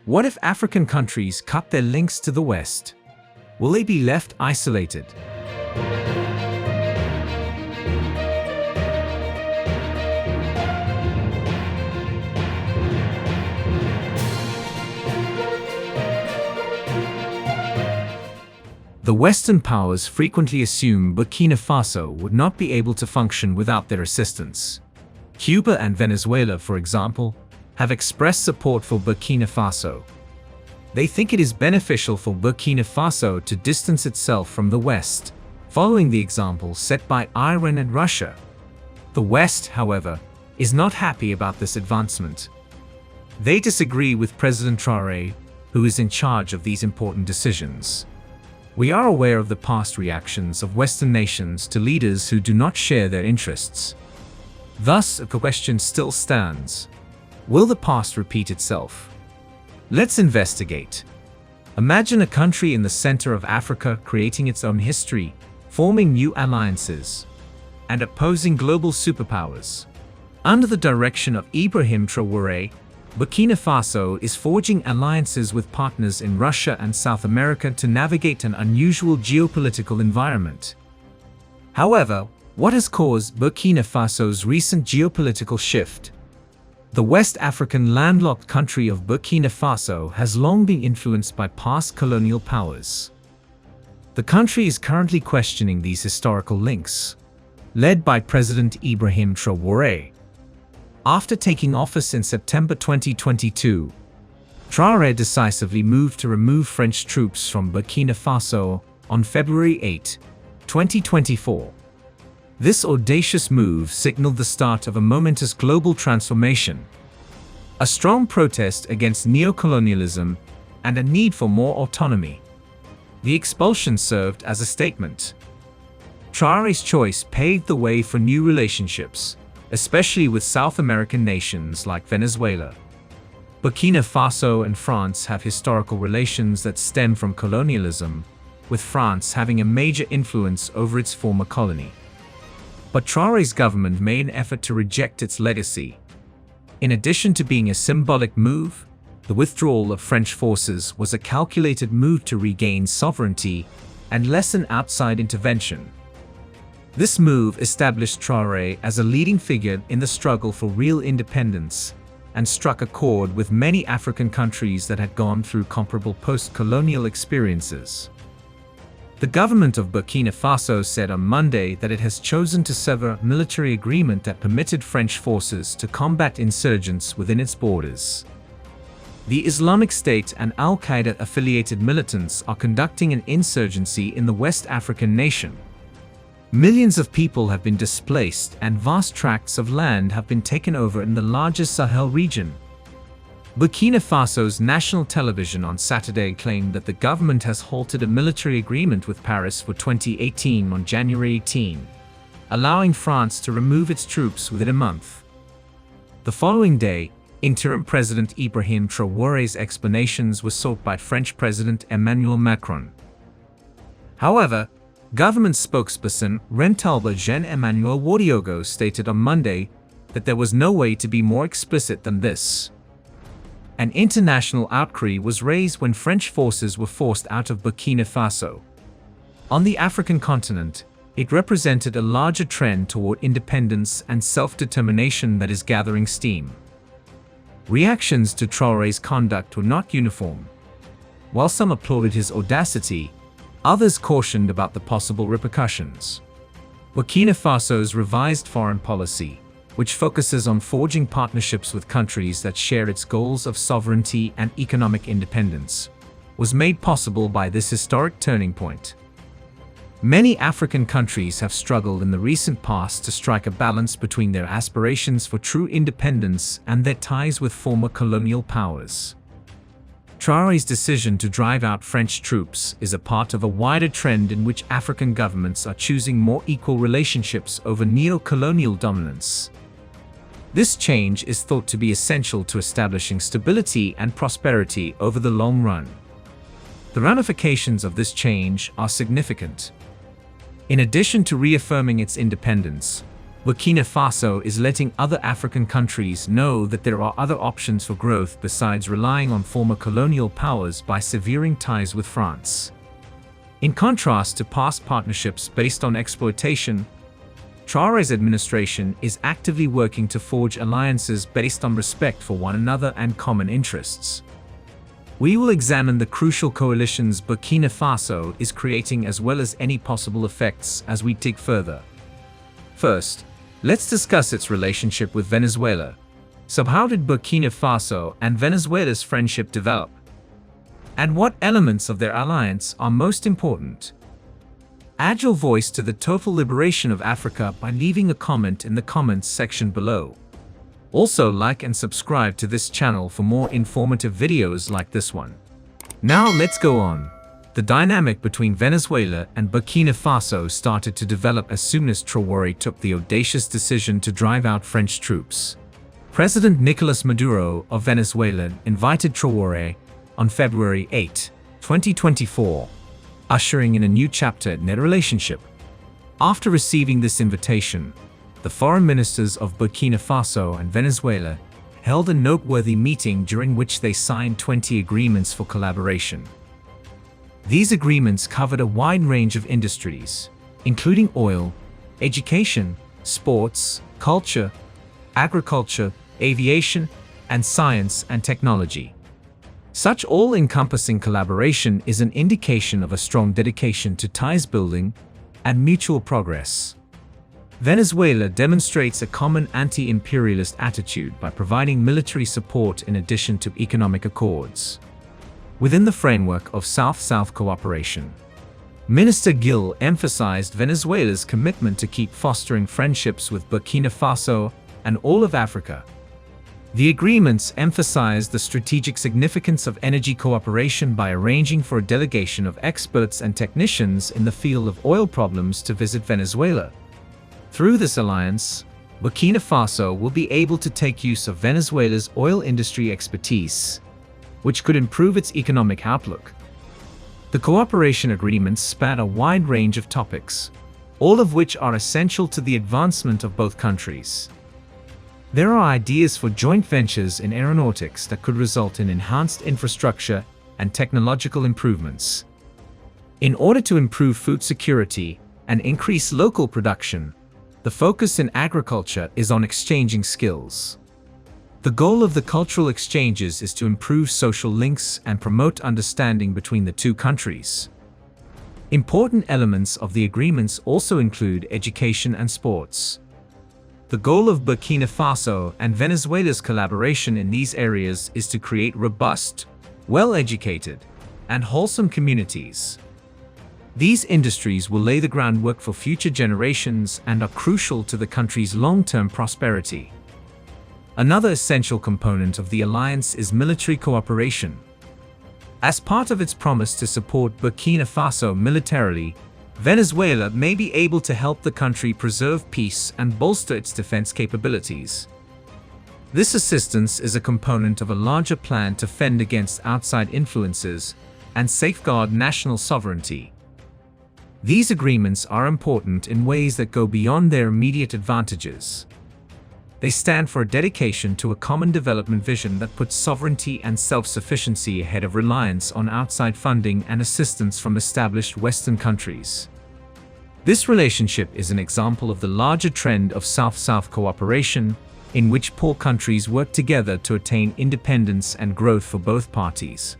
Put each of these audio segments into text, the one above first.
What if African countries cut their links to the West? Will they be left isolated? The Western powers frequently assume Burkina Faso would not be able to function without their assistance. Cuba and Venezuela, for example, have expressed support for Burkina Faso. They think it is beneficial for Burkina Faso to distance itself from the West, following the example set by Iran and Russia. The West, however, is not happy about this advancement. They disagree with President Traoré, who is in charge of these important decisions. We are aware of the past reactions of Western nations to leaders who do not share their interests. Thus, the question still stands. Will the past repeat itself? Let's investigate. Imagine a country in the center of Africa creating its own history, forming new alliances, and opposing global superpowers. Under the direction of Ibrahim Traoré, Burkina Faso is forging alliances with partners in Russia and South America to navigate an unusual geopolitical environment. However, what has caused Burkina Faso's recent geopolitical shift? The West African landlocked country of Burkina Faso has long been influenced by past colonial powers. The country is currently questioning these historical links. Led by President Ibrahim Traoré. After taking office in September 2022, Traoré decisively moved to remove French troops from Burkina Faso on February 8, 2024. This audacious move signaled the start of a momentous global transformation, a strong protest against neocolonialism, and a need for more autonomy. The expulsion served as a statement. Traoré's choice paved the way for new relationships, especially with South American nations like Venezuela. Burkina Faso and France have historical relations that stem from colonialism, with France having a major influence over its former colony. But Traoré's government made an effort to reject its legacy. In addition to being a symbolic move, the withdrawal of French forces was a calculated move to regain sovereignty and lessen outside intervention. This move established Traoré as a leading figure in the struggle for real independence and struck a chord with many African countries that had gone through comparable post-colonial experiences. The government of Burkina Faso said on Monday that it has chosen to sever a military agreement that permitted French forces to combat insurgents within its borders. The Islamic State and Al-Qaeda-affiliated militants are conducting an insurgency in the West African nation. Millions of people have been displaced and vast tracts of land have been taken over in the largest Sahel region. Burkina Faso's national television on Saturday claimed that the government has halted a military agreement with Paris for 2018 on January 18, allowing France to remove its troops within a month. The following day, interim President Ibrahim Traoré's explanations were sought by French President Emmanuel Macron. However, government spokesperson Rentalba Jean-Emmanuel Wadiogo stated on Monday that there was no way to be more explicit than this. An international outcry was raised when French forces were forced out of Burkina Faso. On the African continent, it represented a larger trend toward independence and self-determination that is gathering steam. Reactions to Traoré's conduct were not uniform. While some applauded his audacity, others cautioned about the possible repercussions. Burkina Faso's revised foreign policy, which focuses on forging partnerships with countries that share its goals of sovereignty and economic independence, was made possible by this historic turning point. Many African countries have struggled in the recent past to strike a balance between their aspirations for true independence and their ties with former colonial powers. Traoré's decision to drive out French troops is a part of a wider trend in which African governments are choosing more equal relationships over neo-colonial dominance. This change is thought to be essential to establishing stability and prosperity over the long run. The ramifications of this change are significant. In addition to reaffirming its independence, Burkina Faso is letting other African countries know that there are other options for growth besides relying on former colonial powers by severing ties with France. In contrast to past partnerships based on exploitation, Traoré's administration is actively working to forge alliances based on respect for one another and common interests. We will examine the crucial coalitions Burkina Faso is creating as well as any possible effects as we dig further. First, let's discuss its relationship with Venezuela. So how did Burkina Faso and Venezuela's friendship develop? And what elements of their alliance are most important? Add your voice to the total liberation of Africa by leaving a comment in the comments section below. Also like and subscribe to this channel for more informative videos like this one. Now let's go on. The dynamic between Venezuela and Burkina Faso started to develop as soon as Traoré took the audacious decision to drive out French troops. President Nicolas Maduro of Venezuela invited Traoré on February 8, 2024, ushering in a new chapter in their relationship. After receiving this invitation, the foreign ministers of Burkina Faso and Venezuela held a noteworthy meeting during which they signed 20 agreements for collaboration. These agreements covered a wide range of industries, including oil, education, sports, culture, agriculture, aviation, and science and technology. Such all-encompassing collaboration is an indication of a strong dedication to ties building and mutual progress. Venezuela demonstrates a common anti-imperialist attitude by providing military support in addition to economic accords. Within the framework of South-South cooperation, Minister Gil emphasized Venezuela's commitment to keep fostering friendships with Burkina Faso and all of Africa. The agreements emphasized the strategic significance of energy cooperation by arranging for a delegation of experts and technicians in the field of oil problems to visit Venezuela. Through this alliance, Burkina Faso will be able to take use of Venezuela's oil industry expertise, which could improve its economic outlook. The cooperation agreements span a wide range of topics, all of which are essential to the advancement of both countries. There are ideas for joint ventures in aeronautics that could result in enhanced infrastructure and technological improvements. In order to improve food security and increase local production, the focus in agriculture is on exchanging skills. The goal of the cultural exchanges is to improve social links and promote understanding between the two countries. Important elements of the agreements also include education and sports. The goal of Burkina Faso and Venezuela's collaboration in these areas is to create robust, well-educated, and wholesome communities. These industries will lay the groundwork for future generations and are crucial to the country's long-term prosperity. Another essential component of the alliance is military cooperation. As part of its promise to support Burkina Faso militarily, Venezuela may be able to help the country preserve peace and bolster its defense capabilities. This assistance is a component of a larger plan to fend against outside influences and safeguard national sovereignty. These agreements are important in ways that go beyond their immediate advantages. They stand for a dedication to a common development vision that puts sovereignty and self-sufficiency ahead of reliance on outside funding and assistance from established Western countries. This relationship is an example of the larger trend of South-South cooperation, in which poor countries work together to attain independence and growth for both parties.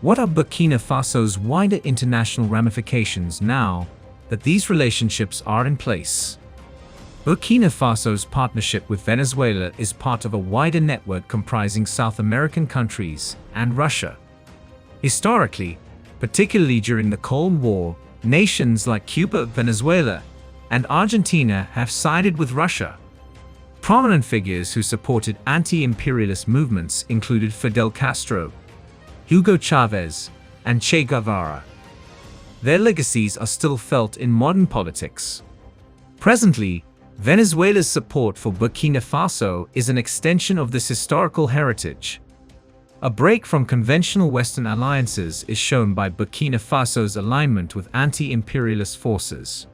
What are Burkina Faso's wider international ramifications now that these relationships are in place? Burkina Faso's partnership with Venezuela is part of a wider network comprising South American countries and Russia. Historically, particularly during the Cold War, nations like Cuba, Venezuela, and Argentina have sided with Russia. Prominent figures who supported anti-imperialist movements included Fidel Castro, Hugo Chavez, and Che Guevara. Their legacies are still felt in modern politics. Presently, Venezuela's support for Burkina Faso is an extension of this historical heritage. A break from conventional Western alliances is shown by Burkina Faso's alignment with anti-imperialist forces.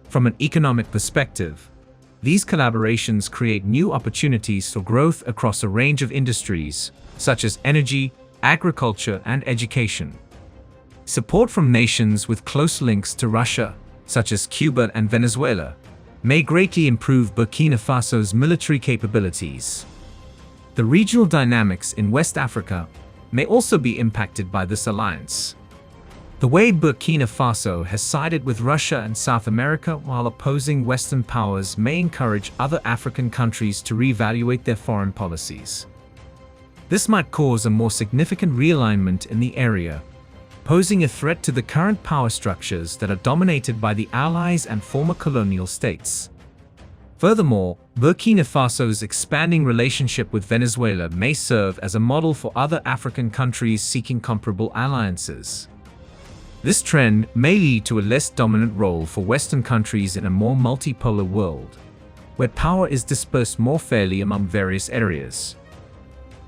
From an economic perspective, These collaborations create new opportunities for growth across a range of industries, such as energy, agriculture, and education. Support from nations with close links to Russia, such as Cuba and Venezuela, may greatly improve Burkina Faso's military capabilities. The regional dynamics in West Africa may also be impacted by this alliance. The way Burkina Faso has sided with Russia and South America while opposing Western powers may encourage other African countries to reevaluate their foreign policies. This might cause a more significant realignment in the area, posing a threat to the current power structures that are dominated by the allies and former colonial states. Furthermore, Burkina Faso's expanding relationship with Venezuela may serve as a model for other African countries seeking comparable alliances. This trend may lead to a less dominant role for Western countries in a more multipolar world, where power is dispersed more fairly among various areas.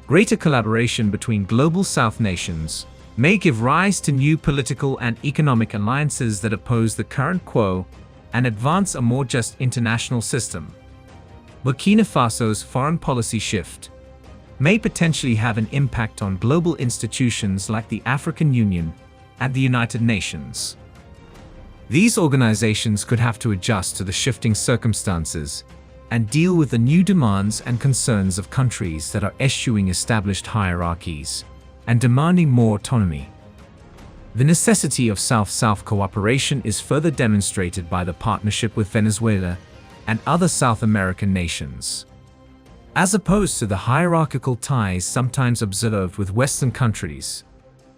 Greater collaboration between global South nations may give rise to new political and economic alliances that oppose the current quo and advance a more just international system. Burkina Faso's foreign policy shift may potentially have an impact on global institutions like the African Union and the United Nations. These organizations could have to adjust to the shifting circumstances and deal with the new demands and concerns of countries that are eschewing established hierarchies and demanding more autonomy. The necessity of South-South cooperation is further demonstrated by the partnership with Venezuela and other South American nations. As opposed to the hierarchical ties sometimes observed with Western countries,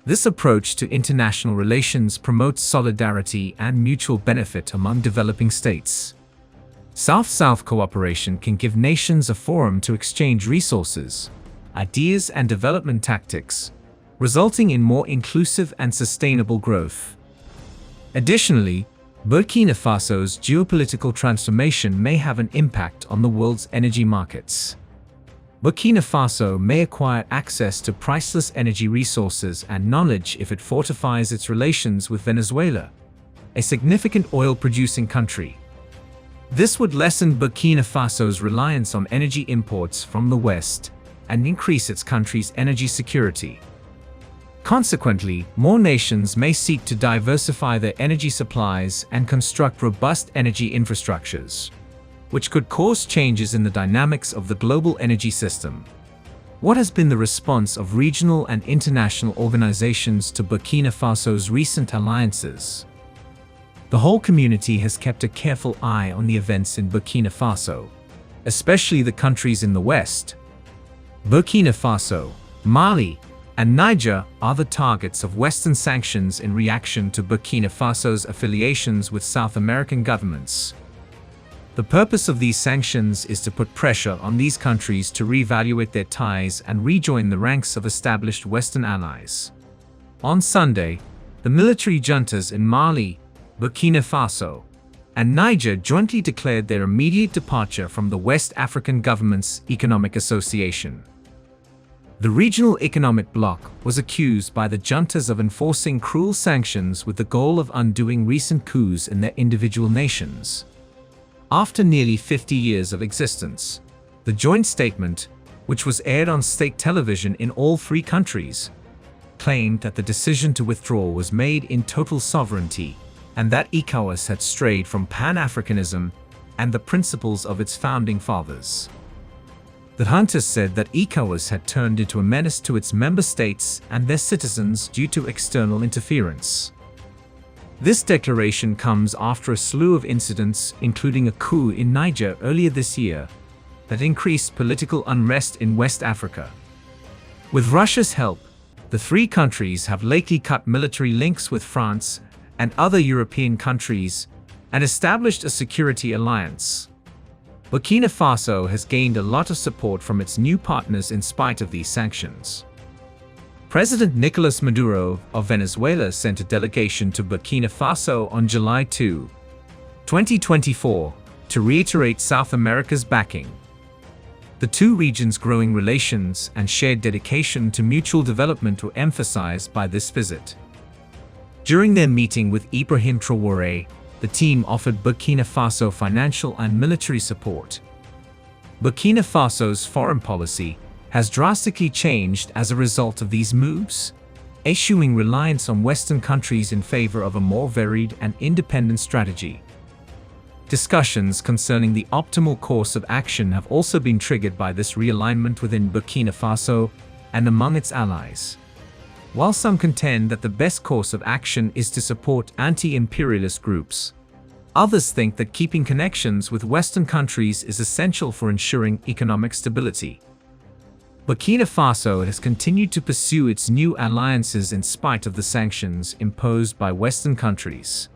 this approach to international relations promotes solidarity and mutual benefit among developing states. South-South cooperation can give nations a forum to exchange resources, ideas, and development tactics, resulting in more inclusive and sustainable growth. Additionally, Burkina Faso's geopolitical transformation may have an impact on the world's energy markets. Burkina Faso may acquire access to priceless energy resources and knowledge if it fortifies its relations with Venezuela, a significant oil-producing country. This would lessen Burkina Faso's reliance on energy imports from the West and increase its country's energy security. Consequently, more nations may seek to diversify their energy supplies and construct robust energy infrastructures, which could cause changes in the dynamics of the global energy system. What has been the response of regional and international organizations to Burkina Faso's recent alliances? The whole community has kept a careful eye on the events in Burkina Faso, especially the countries in the West. Burkina Faso, Mali, and Niger are the targets of Western sanctions in reaction to Burkina Faso's affiliations with South American governments. The purpose of these sanctions is to put pressure on these countries to reevaluate their ties and rejoin the ranks of established Western allies. On Sunday, the military juntas in Mali, Burkina Faso, and Niger jointly declared their immediate departure from the West African Governments Economic Association. The regional economic bloc was accused by the juntas of enforcing cruel sanctions with the goal of undoing recent coups in their individual nations. After nearly 50 years of existence, the joint statement, which was aired on state television in all three countries, claimed that the decision to withdraw was made in total sovereignty and that ECOWAS had strayed from Pan-Africanism and the principles of its founding fathers. The juntas said that ECOWAS had turned into a menace to its member states and their citizens due to external interference. This declaration comes after a slew of incidents, including a coup in Niger earlier this year, that increased political unrest in West Africa. With Russia's help, the three countries have lately cut military links with France and other European countries and established a security alliance. Burkina Faso has gained a lot of support from its new partners in spite of these sanctions. President Nicolas Maduro of Venezuela sent a delegation to Burkina Faso on July 2, 2024, to reiterate South America's backing. The two regions' growing relations and shared dedication to mutual development were emphasized by this visit. During their meeting with Ibrahim Traoré, the team offered Burkina Faso financial and military support. Burkina Faso's foreign policy has drastically changed as a result of these moves, eschewing reliance on Western countries in favor of a more varied and independent strategy. Discussions concerning the optimal course of action have also been triggered by this realignment within Burkina Faso and among its allies. While some contend that the best course of action is to support anti-imperialist groups, others think that keeping connections with Western countries is essential for ensuring economic stability. Burkina Faso has continued to pursue its new alliances in spite of the sanctions imposed by Western countries.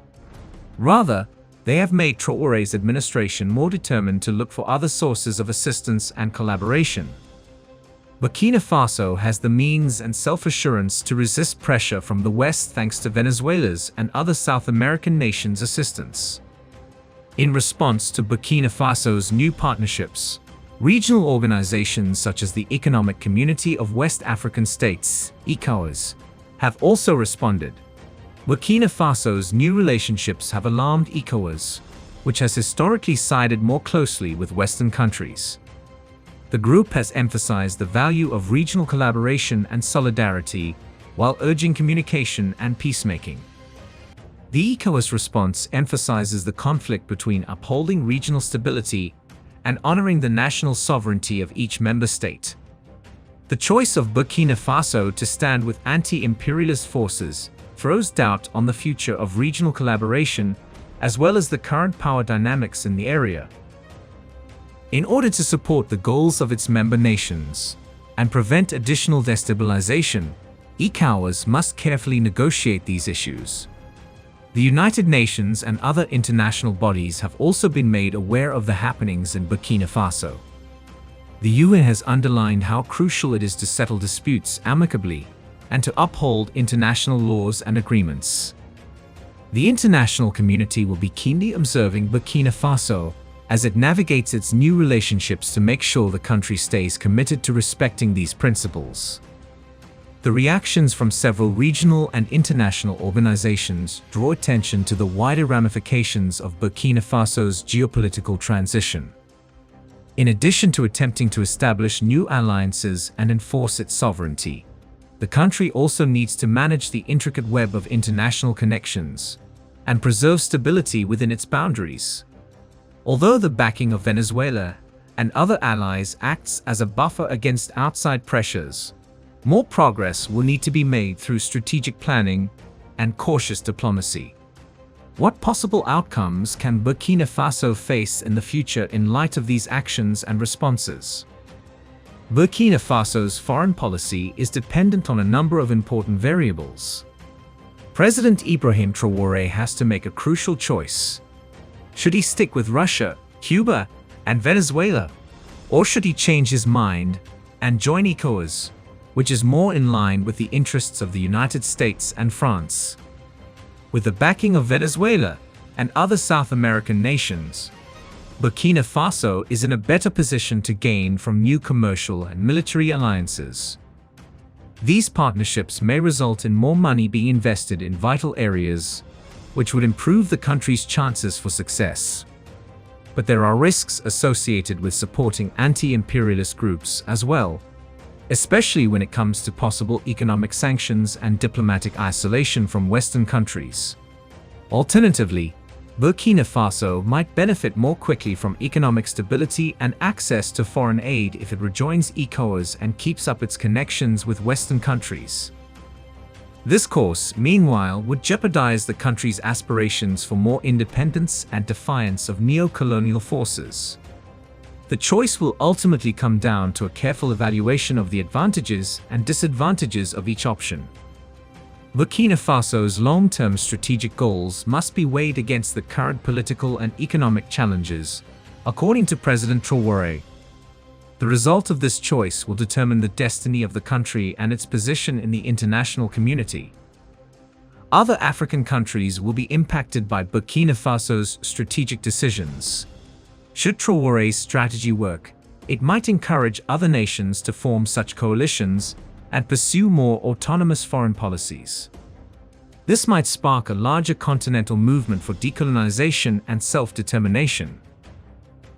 Rather, they have made Traoré's administration more determined to look for other sources of assistance and collaboration. Burkina Faso has the means and self-assurance to resist pressure from the West thanks to Venezuela's and other South American nations' assistance. In response to Burkina Faso's new partnerships, regional organizations such as the Economic Community of West African States, ECOWAS, have also responded. Burkina Faso's new relationships have alarmed ECOWAS, which has historically sided more closely with Western countries. The group has emphasized the value of regional collaboration and solidarity while urging communication and peacemaking. The ECOWAS response emphasizes the conflict between upholding regional stability and honoring the national sovereignty of each member state. The choice of Burkina Faso to stand with anti-imperialist forces throws doubt on the future of regional collaboration as well as the current power dynamics in the area. In order to support the goals of its member nations and prevent additional destabilization, ECOWAS must carefully negotiate these issues. The United Nations and other international bodies have also been made aware of the happenings in Burkina Faso. The UN has underlined how crucial it is to settle disputes amicably and to uphold international laws and agreements. The international community will be keenly observing Burkina Faso as it navigates its new relationships to make sure the country stays committed to respecting these principles. The reactions from several regional and international organizations draw attention to the wider ramifications of Burkina Faso's geopolitical transition. In addition to attempting to establish new alliances and enforce its sovereignty, the country also needs to manage the intricate web of international connections and preserve stability within its boundaries. Although the backing of Venezuela and other allies acts as a buffer against outside pressures, more progress will need to be made through strategic planning and cautious diplomacy. What possible outcomes can Burkina Faso face in the future in light of these actions and responses? Burkina Faso's foreign policy is dependent on a number of important variables. President Ibrahim Traoré has to make a crucial choice. Should he stick with Russia, Cuba, and Venezuela? Or should he change his mind and join ECOWAS, which is more in line with the interests of the United States and France? With the backing of Venezuela and other South American nations, Burkina Faso is in a better position to gain from new commercial and military alliances. These partnerships may result in more money being invested in vital areas, which would improve the country's chances for success. But there are risks associated with supporting anti-imperialist groups as well, especially when it comes to possible economic sanctions and diplomatic isolation from Western countries. Alternatively, Burkina Faso might benefit more quickly from economic stability and access to foreign aid if it rejoins ECOWAS and keeps up its connections with Western countries. This course, meanwhile, would jeopardize the country's aspirations for more independence and defiance of neo-colonial forces. The choice will ultimately come down to a careful evaluation of the advantages and disadvantages of each option. Burkina Faso's long-term strategic goals must be weighed against the current political and economic challenges, according to President Traoré. The result of this choice will determine the destiny of the country and its position in the international community. Other African countries will be impacted by Burkina Faso's strategic decisions. Should Traoré's strategy work, it might encourage other nations to form such coalitions and pursue more autonomous foreign policies. This might spark a larger continental movement for decolonization and self-determination.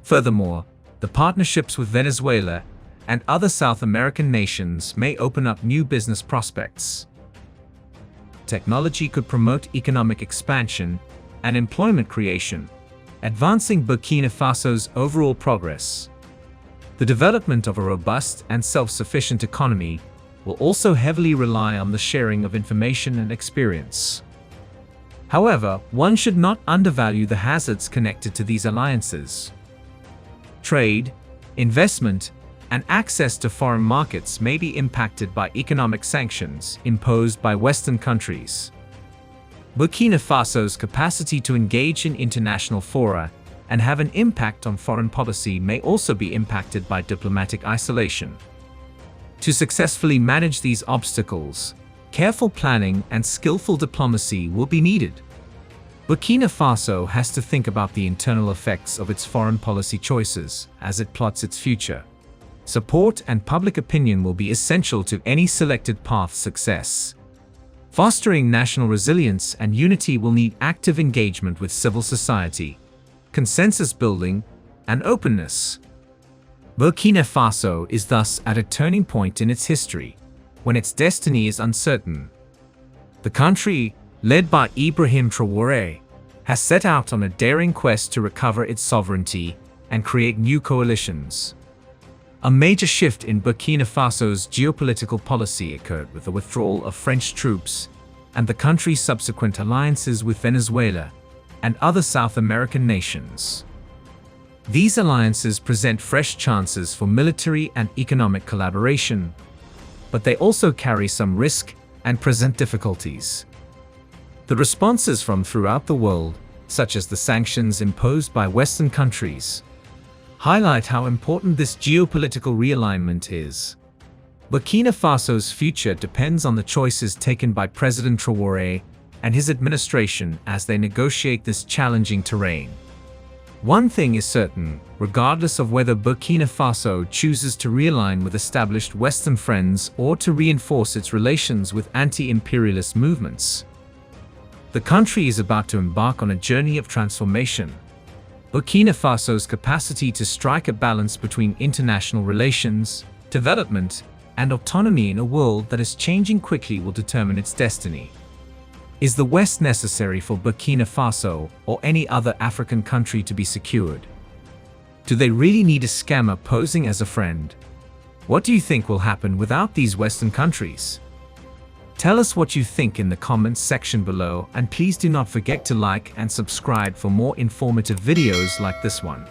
Furthermore, the partnerships with Venezuela and other South American nations may open up new business prospects. Technology could promote economic expansion and employment creation, advancing Burkina Faso's overall progress. The development of a robust and self-sufficient economy will also heavily rely on the sharing of information and experience. However, one should not undervalue the hazards connected to these alliances. Trade, investment, and access to foreign markets may be impacted by economic sanctions imposed by Western countries. Burkina Faso's capacity to engage in international fora and have an impact on foreign policy may also be impacted by diplomatic isolation. To successfully manage these obstacles, careful planning and skillful diplomacy will be needed. Burkina Faso has to think about the internal effects of its foreign policy choices as it plots its future. Support and public opinion will be essential to any selected path's success. Fostering national resilience and unity will need active engagement with civil society, consensus building, and openness. Burkina Faso is thus at a turning point in its history, when its destiny is uncertain. The country, led by Ibrahim Traoré, has set out on a daring quest to recover its sovereignty and create new coalitions. A major shift in Burkina Faso's geopolitical policy occurred with the withdrawal of French troops and the country's subsequent alliances with Venezuela and other South American nations. These alliances present fresh chances for military and economic collaboration, but they also carry some risk and present difficulties. The responses from throughout the world, such as the sanctions imposed by Western countries, highlight how important this geopolitical realignment is. Burkina Faso's future depends on the choices taken by President Traoré and his administration as they negotiate this challenging terrain. One thing is certain, regardless of whether Burkina Faso chooses to realign with established Western friends or to reinforce its relations with anti-imperialist movements, the country is about to embark on a journey of transformation. Burkina Faso's capacity to strike a balance between international relations, development, and autonomy in a world that is changing quickly will determine its destiny. Is the West necessary for Burkina Faso or any other African country to be secured? Do they really need a scammer posing as a friend? What do you think will happen without these Western countries? Tell us what you think in the comments section below, and please do not forget to like and subscribe for more informative videos like this one.